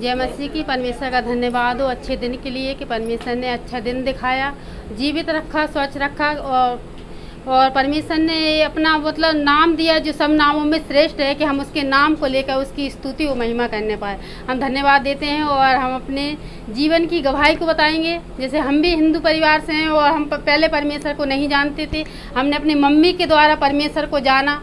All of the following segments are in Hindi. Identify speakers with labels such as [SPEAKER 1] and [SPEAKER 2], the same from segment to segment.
[SPEAKER 1] जय मसीह की। परमेश्वर का धन्यवाद हो अच्छे दिन के लिए कि परमेश्वर ने अच्छा दिन दिखाया, जीवित रखा, स्वच्छ रखा और परमेश्वर ने अपना मतलब नाम दिया जो सब नामों में श्रेष्ठ है कि हम उसके नाम को लेकर उसकी स्तुति और महिमा करने पाए। हम धन्यवाद देते हैं और हम अपने जीवन की गवाही को बताएंगे। जैसे हम भी हिंदू परिवार से हैं और हम पहले परमेश्वर को नहीं जानते थे। हमने अपनी मम्मी के द्वारा परमेश्वर को जाना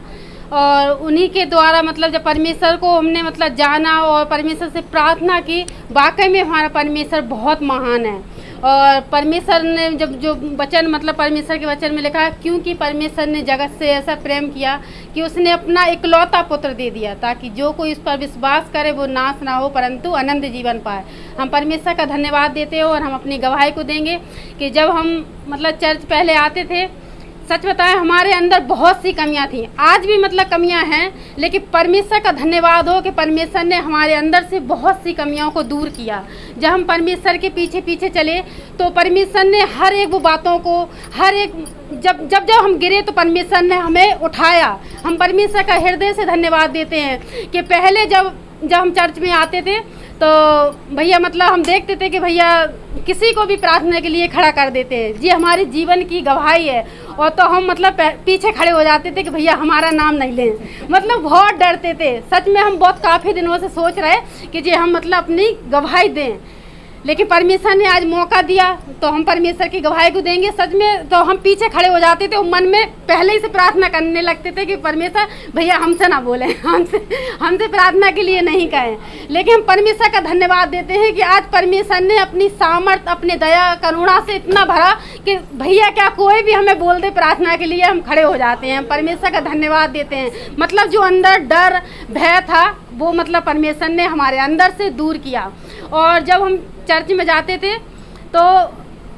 [SPEAKER 1] और उन्हीं के द्वारा मतलब जब परमेश्वर को हमने मतलब जाना और परमेश्वर से प्रार्थना की, वाकई में हमारा परमेश्वर बहुत महान है। और परमेश्वर ने जब जो वचन मतलब परमेश्वर के वचन में लिखा है, क्योंकि परमेश्वर ने जगत से ऐसा प्रेम किया कि उसने अपना इकलौता पुत्र दे दिया ताकि जो कोई उस पर विश्वास करे वो नाश ना हो परंतु अनंत जीवन पाए। हम परमेश्वर का धन्यवाद देते हैं और हम अपनी गवाही को देंगे कि जब हम मतलब चर्च पहले आते थे, सच बताएं हमारे अंदर बहुत सी कमियां थी, आज भी मतलब कमियां हैं, लेकिन परमेश्वर का धन्यवाद हो कि परमेश्वर ने हमारे अंदर से बहुत सी कमियों को दूर किया। जब हम परमेश्वर के पीछे पीछे चले तो परमेश्वर ने हर एक वो बातों को हर एक जब जब जब हम गिरे तो परमेश्वर ने हमें उठाया। हम परमेश्वर का हृदय से धन्यवाद देते हैं कि पहले जब हम चर्च में आते थे तो भैया मतलब हम देखते थे कि भैया किसी को भी प्रार्थना के लिए खड़ा कर देते हैं, जी हमारे जीवन की गवाही है। और तो हम मतलब पीछे खड़े हो जाते थे कि भैया हमारा नाम नहीं लें, मतलब बहुत डरते थे। सच में हम बहुत काफ़ी दिनों से सोच रहे कि जी हम मतलब अपनी गवाही दें, लेकिन परमेश्वर ने आज मौका दिया तो हम परमेश्वर की गवाही को देंगे। सच में तो हम पीछे खड़े हो जाते थे और मन में पहले ही से प्रार्थना करने लगते थे कि परमेश्वर भैया हमसे ना बोलें, हमसे प्रार्थना के लिए नहीं कहें। लेकिन हम परमेश्वर का धन्यवाद देते हैं कि आज परमेश्वर ने अपनी सामर्थ अपने दया करुणा से इतना भरा कि भैया क्या कोई भी हमें बोल दे प्रार्थना के लिए हम खड़े हो जाते हैं। हम परमेश्वर का धन्यवाद देते हैं। मतलब जो अंदर डर भय था वो मतलब परमेश्वर ने हमारे अंदर से दूर किया। और जब हम चर्च में जाते थे तो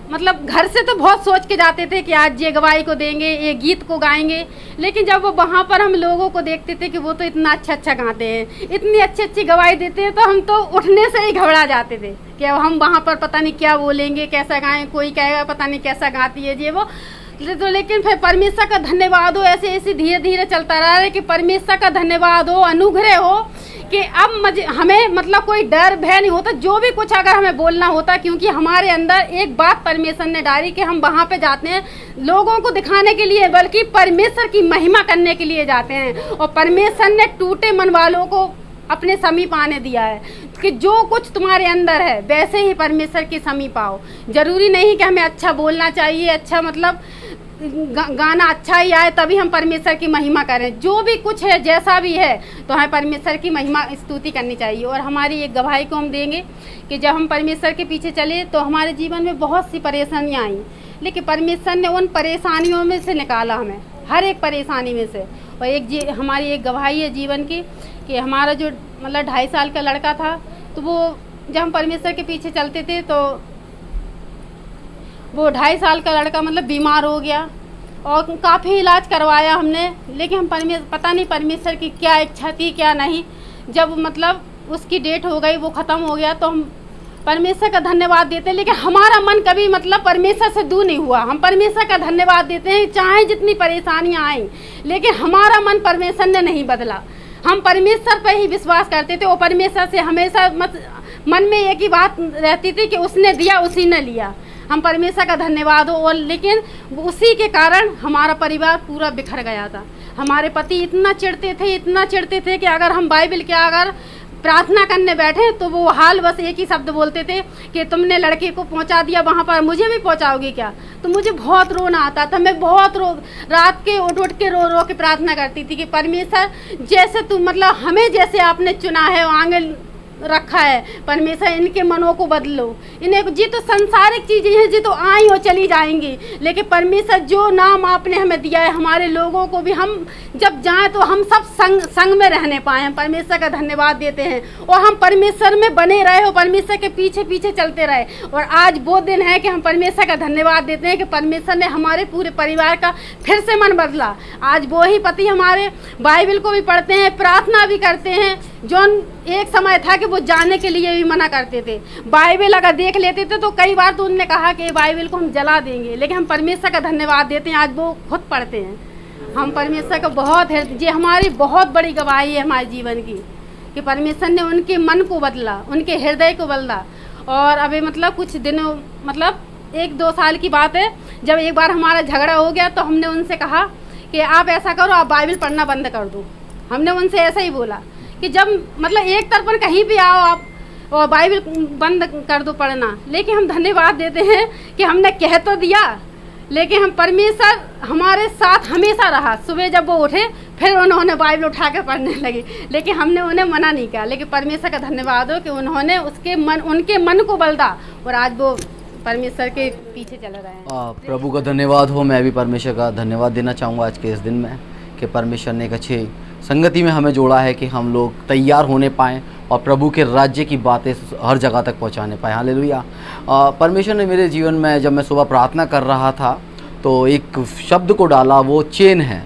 [SPEAKER 1] मतलब घर से तो बहुत सोच के जाते थे कि आज ये गवाही को देंगे, ये गीत को गाएंगे, लेकिन जब वो वहाँ पर हम लोगों को देखते थे कि वो तो इतना अच्छा गाते हैं, इतनी अच्छी गवाही देते हैं, तो हम तो उठने से ही घबरा जाते थे कि अब हम वहाँ पर पता नहीं क्या बोलेंगे, कैसा गाएं, कोई कहेगा पता नहीं कैसा गाती है ये वो। तो लेकिन फिर परमेश्वर का धन्यवाद हो, ऐसे ऐसे धीरे धीरे चलता रहा है कि परमेश्वर का धन्यवाद हो, अनुग्रह हो कि अब हमें मतलब कोई डर भय नहीं होता। जो भी कुछ अगर हमें बोलना होता, क्योंकि हमारे अंदर एक बात परमेश्वर ने डाली कि हम वहाँ पे जाते हैं लोगों को दिखाने के लिए, बल्कि परमेश्वर की महिमा करने के लिए जाते हैं। और परमेश्वर ने टूटे मन वालों को अपने समीप आने दिया है कि जो कुछ तुम्हारे अंदर है वैसे ही परमेश्वर के समीप आओ। जरूरी नहीं कि हमें अच्छा बोलना चाहिए, अच्छा मतलब गाना अच्छा ही आए तभी हम परमेश्वर की महिमा करें। जो भी कुछ है जैसा भी है तो हमें परमेश्वर की महिमा स्तुति करनी चाहिए। और हमारी एक गवाही को हम देंगे कि जब हम परमेश्वर के पीछे चले तो हमारे जीवन में बहुत सी परेशानियाँ आई, लेकिन परमेश्वर ने उन परेशानियों में से निकाला हमें, हर एक परेशानी में से। और हमारी एक गवाही है जीवन की कि हमारा जो मतलब 2.5 साल का लड़का था, तो वो जब हम परमेश्वर के पीछे चलते थे तो वो 2.5 साल का लड़का मतलब बीमार हो गया और काफ़ी इलाज करवाया हमने, लेकिन हम पता नहीं परमेश्वर की क्या इच्छा थी क्या नहीं। जब मतलब उसकी डेट हो गई, वो ख़त्म हो गया, तो हम परमेश्वर का धन्यवाद देते हैं। लेकिन हमारा मन कभी मतलब परमेश्वर से दूर नहीं हुआ। हम परमेश्वर का धन्यवाद देते हैं चाहे जितनी परेशानियाँ आएँ, लेकिन हमारा मन परमेश्वर ने नहीं बदला। हम परमेश्वर पर ही विश्वास करते थे और परमेश्वर से हमेशा मन में एक ही बात रहती थी कि उसने दिया उसी ने लिया। हम परमेश्वर का धन्यवाद हो। और लेकिन उसी के कारण हमारा परिवार पूरा बिखर गया था। हमारे पति इतना चिढ़ते थे कि अगर हम बाइबल के अगर प्रार्थना करने बैठे तो वो हाल बस एक ही शब्द बोलते थे कि तुमने लड़के को पहुंचा दिया वहाँ पर, मुझे भी पहुंचाओगे क्या। तो मुझे बहुत रोना आता था, मैं बहुत रात के उठ के रो के प्रार्थना करती थी कि परमेश्वर जैसे तू मतलब हमें जैसे आपने चुना है आगे रखा है, परमेश्वर इनके मनों को बदलो। इन्हें जी तो संसारिक चीज़ें हैं जी तो आई और चली जाएंगी, लेकिन परमेश्वर जो नाम आपने हमें दिया है हमारे लोगों को भी हम जब जाएं तो हम सब संग में रहने पाए। हम परमेश्वर का धन्यवाद देते हैं और हम परमेश्वर में बने रहे हो, परमेश्वर के पीछे पीछे चलते रहे। और आज वो दिन है कि हम परमेश्वर का धन्यवाद देते हैं कि परमेश्वर ने हमारे पूरे परिवार का फिर से मन बदला। आज वो ही पति हमारे बाइबल को भी पढ़ते हैं, प्रार्थना भी करते हैं। जो एक समय था कि वो जाने के लिए भी मना करते थे, बाइबल अगर देख लेते थे तो कई बार तो उन्होंने कहा कि बाइबल को हम जला देंगे, लेकिन हम परमेश्वर का धन्यवाद देते हैं आज वो खुद पढ़ते हैं। हम परमेश्वर का बहुत है, ये हमारी बहुत बड़ी गवाही है हमारे जीवन की कि परमेश्वर ने उनके मन को बदला, उनके हृदय को बदला। और अभी मतलब कुछ दिनों मतलब 1-2 साल की बात है, जब एक बार हमारा झगड़ा हो गया तो हमने उनसे कहा कि आप ऐसा करो, आप बाइबल पढ़ना बंद कर दो। हमने उनसे ऐसा ही बोला कि जब मतलब एक तरफ कहीं भी आओ आप और बाइबल बंद कर दो पढ़ना। लेकिन हम धन्यवाद देते हैं कि हमने कह तो दिया, लेकिन हम परमेश्वर हमारे साथ हमेशा रहा। सुबह जब वो उठे फिर उन्होंने बाइबल उठा के पढ़ने लगे, लेकिन हमने उन्हें मना नहीं किया। लेकिन परमेश्वर का धन्यवाद हो कि उन्होंने उनके मन को बदला और आज वो परमेश्वर के पीछे चल रहे हैं।
[SPEAKER 2] प्रभु का धन्यवाद हो। मैं भी परमेश्वर का धन्यवाद देना चाहूँगा आज के इस दिन में कि परमेश्वर ने एक अच्छी संगति में हमें जोड़ा है कि हम लोग तैयार होने पाएँ और प्रभु के राज्य की बातें हर जगह तक पहुंचाने पाए। हालेलुया। परमेश्वर ने मेरे जीवन में जब मैं सुबह प्रार्थना कर रहा था तो एक शब्द को डाला, वो चेन है।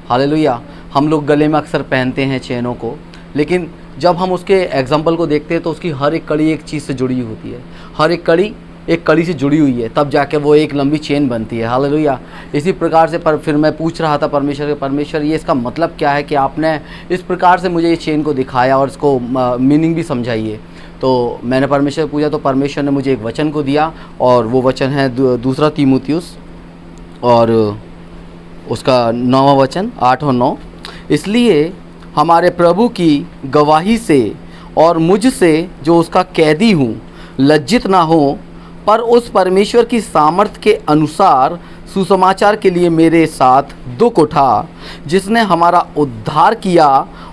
[SPEAKER 2] हालेलुया। हम लोग गले में अक्सर पहनते हैं चेनों को, लेकिन जब हम उसके एग्जाम्पल को देखते हैं तो उसकी हर एक कड़ी एक चीज़ से जुड़ी होती है। हर एक कड़ी एक कड़ी से जुड़ी हुई है, तब जाके वो एक लंबी चेन बनती है। हालेलुया। इसी प्रकार से फिर मैं पूछ रहा था परमेश्वर के, परमेश्वर ये इसका मतलब क्या है कि आपने इस प्रकार से मुझे ये चेन को दिखाया और इसको मीनिंग भी समझाइए। तो मैंने परमेश्वर पूछा तो परमेश्वर ने मुझे एक वचन को दिया और वो वचन है 2 तीमुथियुस और उसका 9वां वचन 8 और 9। इसलिए हमारे प्रभु की गवाही से और मुझसे जो उसका कैदी हूँ लज्जित ना हो, पर उस परमेश्वर की सामर्थ के अनुसार सुसमाचार के लिए मेरे साथ दुख उठा, जिसने हमारा उद्धार किया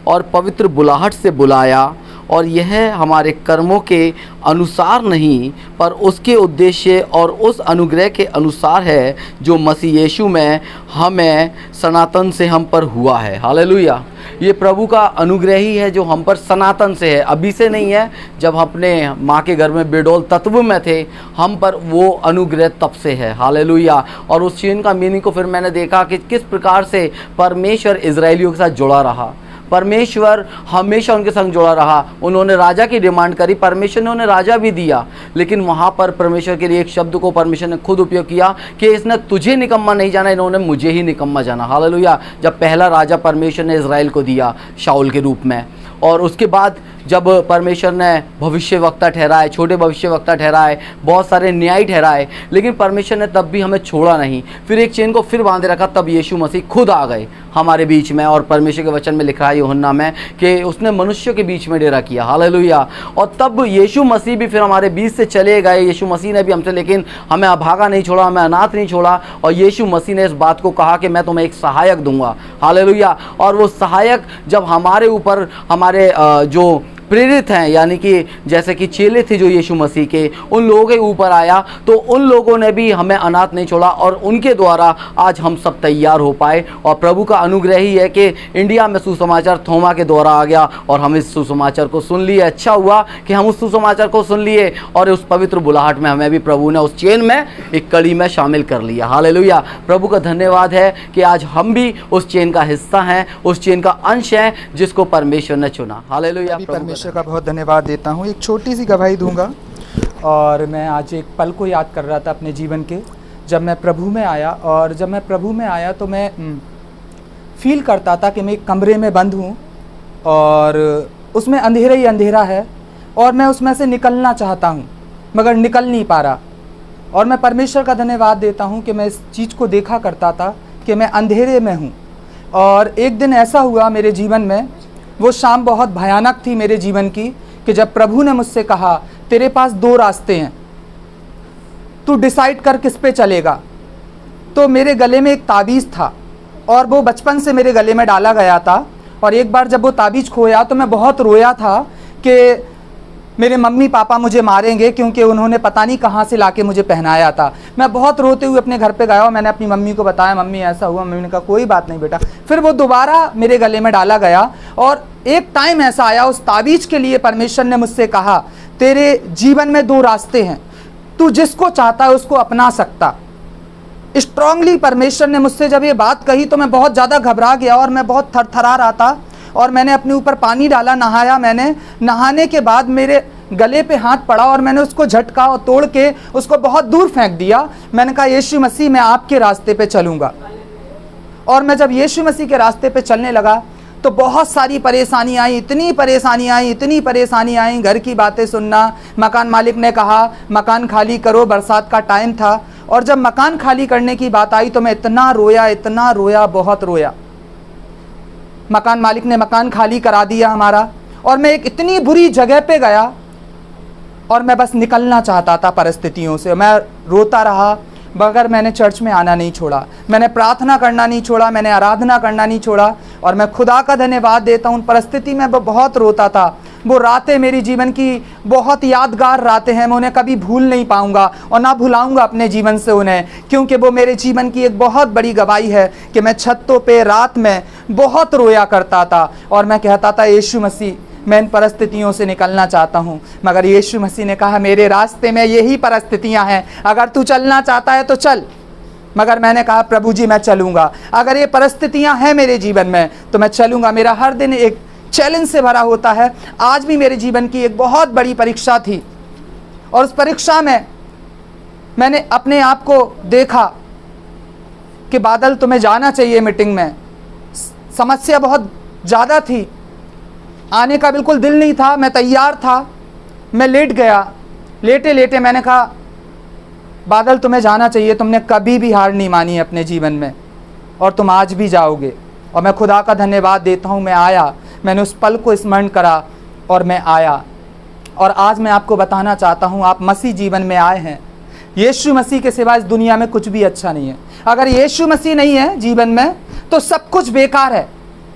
[SPEAKER 2] और पवित्र बुलाहट से बुलाया, और यह हमारे कर्मों के अनुसार नहीं पर उसके उद्देश्य और उस अनुग्रह के अनुसार है जो मसीह यीशु में हमें सनातन से हम पर हुआ है। हालेलुया। ये प्रभु का अनुग्रह ही है जो हम पर सनातन से है, अभी से नहीं है। जब अपने माँ के घर में बेडौल तत्व में थे हम पर वो अनुग्रह तब से है। हालेलुया। और उस चीन का मीनिंग को फिर मैंने देखा कि किस प्रकार से परमेश्वर इजरायलियों के साथ जुड़ा रहा। परमेश्वर हमेशा उनके संग जुड़ा रहा। उन्होंने राजा की डिमांड करी, परमेश्वर ने उन्हें राजा भी दिया, लेकिन वहाँ पर परमेश्वर के लिए एक शब्द को परमेश्वर ने खुद उपयोग किया कि इसने तुझे निकम्मा नहीं जाना, इन्होंने मुझे ही निकम्मा जाना। हालेलुया। जब पहला राजा परमेश्वर ने इजराइल को दिया शाऊल के रूप में, और उसके बाद जब परमेश्वर ने भविष्यवक्ता ठहराए, छोटे भविष्यवक्ता ठहराए, बहुत सारे न्यायी ठहराए, लेकिन परमेश्वर ने तब भी हमें छोड़ा नहीं। फिर एक चेन को फिर बांधे रखा, तब यीशु मसीह खुद आ गए हमारे बीच में। और परमेश्वर के वचन में लिखा है यूहन्ना में कि उसने मनुष्यों के बीच में डेरा किया। हालेलुया। और तब यीशु मसीह भी फिर हमारे बीच से चले गए। यीशु मसीह ने भी हमसे, लेकिन हमें अभागा नहीं छोड़ा, हमें अनाथ नहीं छोड़ा। और यीशु मसीह ने इस बात को कहा कि मैं तुम्हें एक सहायक दूंगा। हालेलुया। और वो सहायक जब हमारे ऊपर, हमारे जो प्रेरित हैं, यानी कि जैसे कि चेले थे जो यीशु मसीह के, उन लोगों के ऊपर आया तो उन लोगों ने भी हमें अनाथ नहीं छोड़ा, और उनके द्वारा आज हम सब तैयार हो पाए। और प्रभु का अनुग्रह ही है कि इंडिया में सुसमाचार थोमा के द्वारा आ गया और हम इस सुसमाचार को सुन लिए। अच्छा हुआ कि हम उस सुसमाचार को सुन लिए और उस पवित्र बुलाहट में हमें भी प्रभु ने उस चेन में एक कड़ी में शामिल कर लिया। हालेलुया। प्रभु का धन्यवाद है कि आज हम भी उस चेन का हिस्सा हैं, उस चेन का अंश हैं जिसको परमेश्वर ने चुना। हालेलुया।
[SPEAKER 3] परमेश्वर का बहुत धन्यवाद देता हूँ। एक छोटी सी गवाही दूंगा। और मैं आज एक पल को याद कर रहा था अपने जीवन के, जब मैं प्रभु में आया। और जब मैं प्रभु में आया तो मैं फील करता था कि मैं एक कमरे में बंद हूँ और उसमें अंधेरा ही अंधेरा है और मैं उसमें से निकलना चाहता हूँ मगर निकल नहीं पा रहा। और मैं परमेश्वर का धन्यवाद देता हूँ कि मैं इस चीज़ को देखा करता था कि मैं अंधेरे में हूँ। और एक दिन ऐसा हुआ मेरे जीवन में, वो शाम बहुत भयानक थी मेरे जीवन की, कि जब प्रभु ने मुझसे कहा तेरे पास 2 रास्ते हैं, तू डिसाइड कर किस पे चलेगा। तो मेरे गले में एक ताबीज़ था और वो बचपन से मेरे गले में डाला गया था। और एक बार जब वो ताबीज़ खोया तो मैं बहुत रोया था कि मेरे मम्मी पापा मुझे मारेंगे, क्योंकि उन्होंने पता नहीं कहाँ से लाके मुझे पहनाया था। मैं बहुत रोते हुए अपने घर पे गया और मैंने अपनी मम्मी को बताया, मम्मी ऐसा हुआ। मम्मी ने कहा कोई बात नहीं बेटा। फिर वो दोबारा मेरे गले में डाला गया और एक टाइम ऐसा आया, उस ताबीज़ के लिए परमेश्वर ने मुझसे कहा तेरे जीवन में 2 रास्ते हैं, तू जिसको चाहता है उसको अपना सकता। स्ट्रांगली परमेश्वर ने मुझसे जब ये बात कही तो मैं बहुत ज़्यादा घबरा गया और मैं बहुत थरथरा रहा था। और मैंने अपने ऊपर पानी डाला, नहाया। मैंने नहाने के बाद मेरे गले पे हाथ पड़ा और मैंने उसको झटका और तोड़ के उसको बहुत दूर फेंक दिया। मैंने कहा यीशु मसीह मैं आपके रास्ते पे चलूँगा। और मैं जब यीशु मसीह के रास्ते पे चलने लगा तो बहुत सारी परेशानियाँ आई, इतनी परेशानी आई, घर की बातें सुनना। मकान मालिक ने कहा मकान खाली करो, बरसात का टाइम था, और जब मकान खाली करने की बात आई तो मैं इतना रोया, बहुत रोया। मकान मालिक ने मकान खाली करा दिया हमारा, और मैं एक इतनी बुरी जगह पे गया और मैं बस निकलना चाहता था परिस्थितियों से। मैं रोता रहा, मगर मैंने चर्च में आना नहीं छोड़ा, मैंने प्रार्थना करना नहीं छोड़ा, मैंने आराधना करना नहीं छोड़ा। और मैं खुदा का धन्यवाद देता हूँ, उन परिस्थिति में बहुत रोता था। वो रातें मेरी जीवन की बहुत यादगार रातें हैं, मैं उन्हें कभी भूल नहीं पाऊँगा और ना भुलाऊँगा अपने जीवन से उन्हें, क्योंकि वो मेरे जीवन की एक बहुत बड़ी गवाही है कि मैं छतों पे रात में बहुत रोया करता था और मैं कहता था यीशु मसीह, मैं इन परिस्थितियों से निकलना चाहता हूँ। मगर यीशु मसीह ने कहा मेरे रास्ते में यही परिस्थितियाँ हैं, अगर तू चलना चाहता है तो चल। मगर मैंने कहा प्रभु जी मैं चलूँगा, अगर ये परिस्थितियाँ हैं मेरे जीवन में तो मैं चलूँगा। मेरा हर दिन एक चैलेंज से भरा होता है। आज भी मेरे जीवन की एक बहुत बड़ी परीक्षा थी, और उस परीक्षा में मैंने अपने आप को देखा कि बादल तुम्हें जाना चाहिए मीटिंग में। समस्या बहुत ज़्यादा थी, आने का बिल्कुल दिल नहीं था, मैं तैयार था, मैं लेट गया। लेटे लेटे मैंने कहा बादल तुम्हें जाना चाहिए, तुमने कभी भी हार नहीं मानी है अपने जीवन में, और तुम आज भी जाओगे। और मैं खुदा का धन्यवाद देता हूँ, मैं आया, मैंने उस पल को स्मरण करा और मैं आया। और आज मैं आपको बताना चाहता हूँ, आप मसीह जीवन में आए हैं, यीशु मसीह के सिवा इस दुनिया में कुछ भी अच्छा नहीं है। अगर यीशु मसीह नहीं है जीवन में तो सब कुछ बेकार है,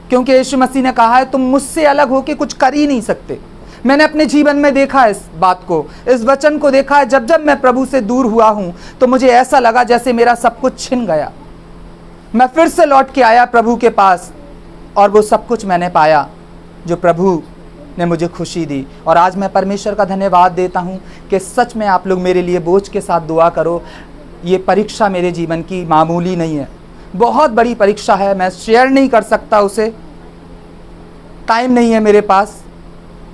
[SPEAKER 3] क्योंकि यीशु मसीह ने कहा है तुम मुझसे अलग होकर कुछ कर ही नहीं सकते। मैंने अपने जीवन में देखा है इस बात को, इस वचन को देखा है। जब जब मैं प्रभु से दूर हुआ हूँ तो मुझे ऐसा लगा जैसे मेरा सब कुछ छिन गया। मैं फिर से लौट के आया प्रभु के पास, और वो सब कुछ मैंने पाया जो प्रभु ने मुझे खुशी दी। और आज मैं परमेश्वर का धन्यवाद देता हूँ कि सच में आप लोग मेरे लिए बोझ के साथ दुआ करो। ये परीक्षा मेरे जीवन की मामूली नहीं है, बहुत बड़ी परीक्षा है। मैं शेयर नहीं कर सकता उसे, टाइम नहीं है मेरे पास,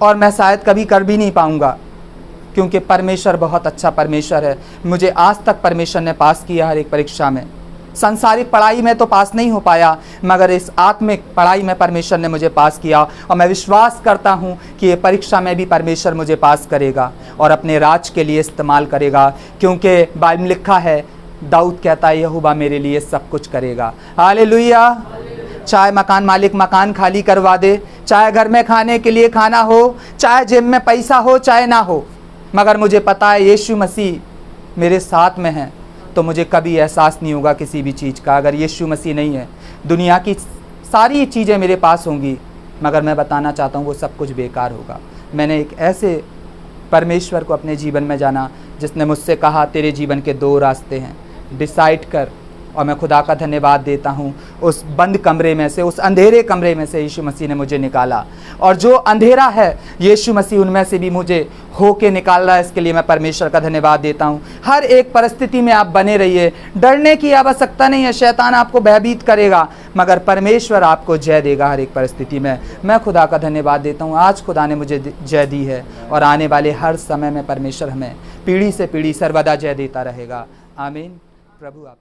[SPEAKER 3] और मैं शायद कभी कर भी नहीं पाऊंगा, क्योंकि परमेश्वर बहुत अच्छा परमेश्वर है। मुझे आज तक परमेश्वर ने पास किया हर एक परीक्षा में। सांसारिक पढ़ाई में तो पास नहीं हो पाया, मगर इस आत्मिक पढ़ाई में परमेश्वर ने मुझे पास किया, और मैं विश्वास करता हूँ कि ये परीक्षा में भी परमेश्वर मुझे पास करेगा और अपने राज के लिए इस्तेमाल करेगा, क्योंकि बाइबल में लिखा है, दाऊद कहता है यहोवा मेरे लिए सब कुछ करेगा। हालेलुया। चाहे मकान मालिक मकान खाली करवा दे, चाहे घर में खाने के लिए खाना हो, चाहे जेब में पैसा हो चाहे ना हो, मगर मुझे पता है यीशु मसीह मेरे साथ में है, तो मुझे कभी एहसास नहीं होगा किसी भी चीज़ का। अगर यीशु मसीह नहीं है, दुनिया की सारी चीज़ें मेरे पास होंगी, मगर मैं बताना चाहता हूँ वो सब कुछ बेकार होगा। मैंने एक ऐसे परमेश्वर को अपने जीवन में जाना जिसने मुझसे कहा तेरे जीवन के 2 रास्ते हैं, डिसाइड कर। और मैं खुदा का धन्यवाद देता हूँ, उस बंद कमरे में से, उस अंधेरे कमरे में से यीशु मसीह ने मुझे निकाला, और जो अंधेरा है यीशु मसीह उनमें से भी मुझे होके निकाल रहा है। इसके लिए मैं परमेश्वर का धन्यवाद देता हूँ। हर एक परिस्थिति में आप बने रहिए, डरने की आवश्यकता नहीं है। शैतान आपको भयभीत करेगा, मगर परमेश्वर आपको जय देगा हर एक परिस्थिति में। मैं खुदा का धन्यवाद देता हूँ, आज खुदा ने मुझे जय दी है, और आने वाले हर समय में परमेश्वर हमें पीढ़ी से पीढ़ी सर्वदा जय देता रहेगा। आमीन। प्रभु आप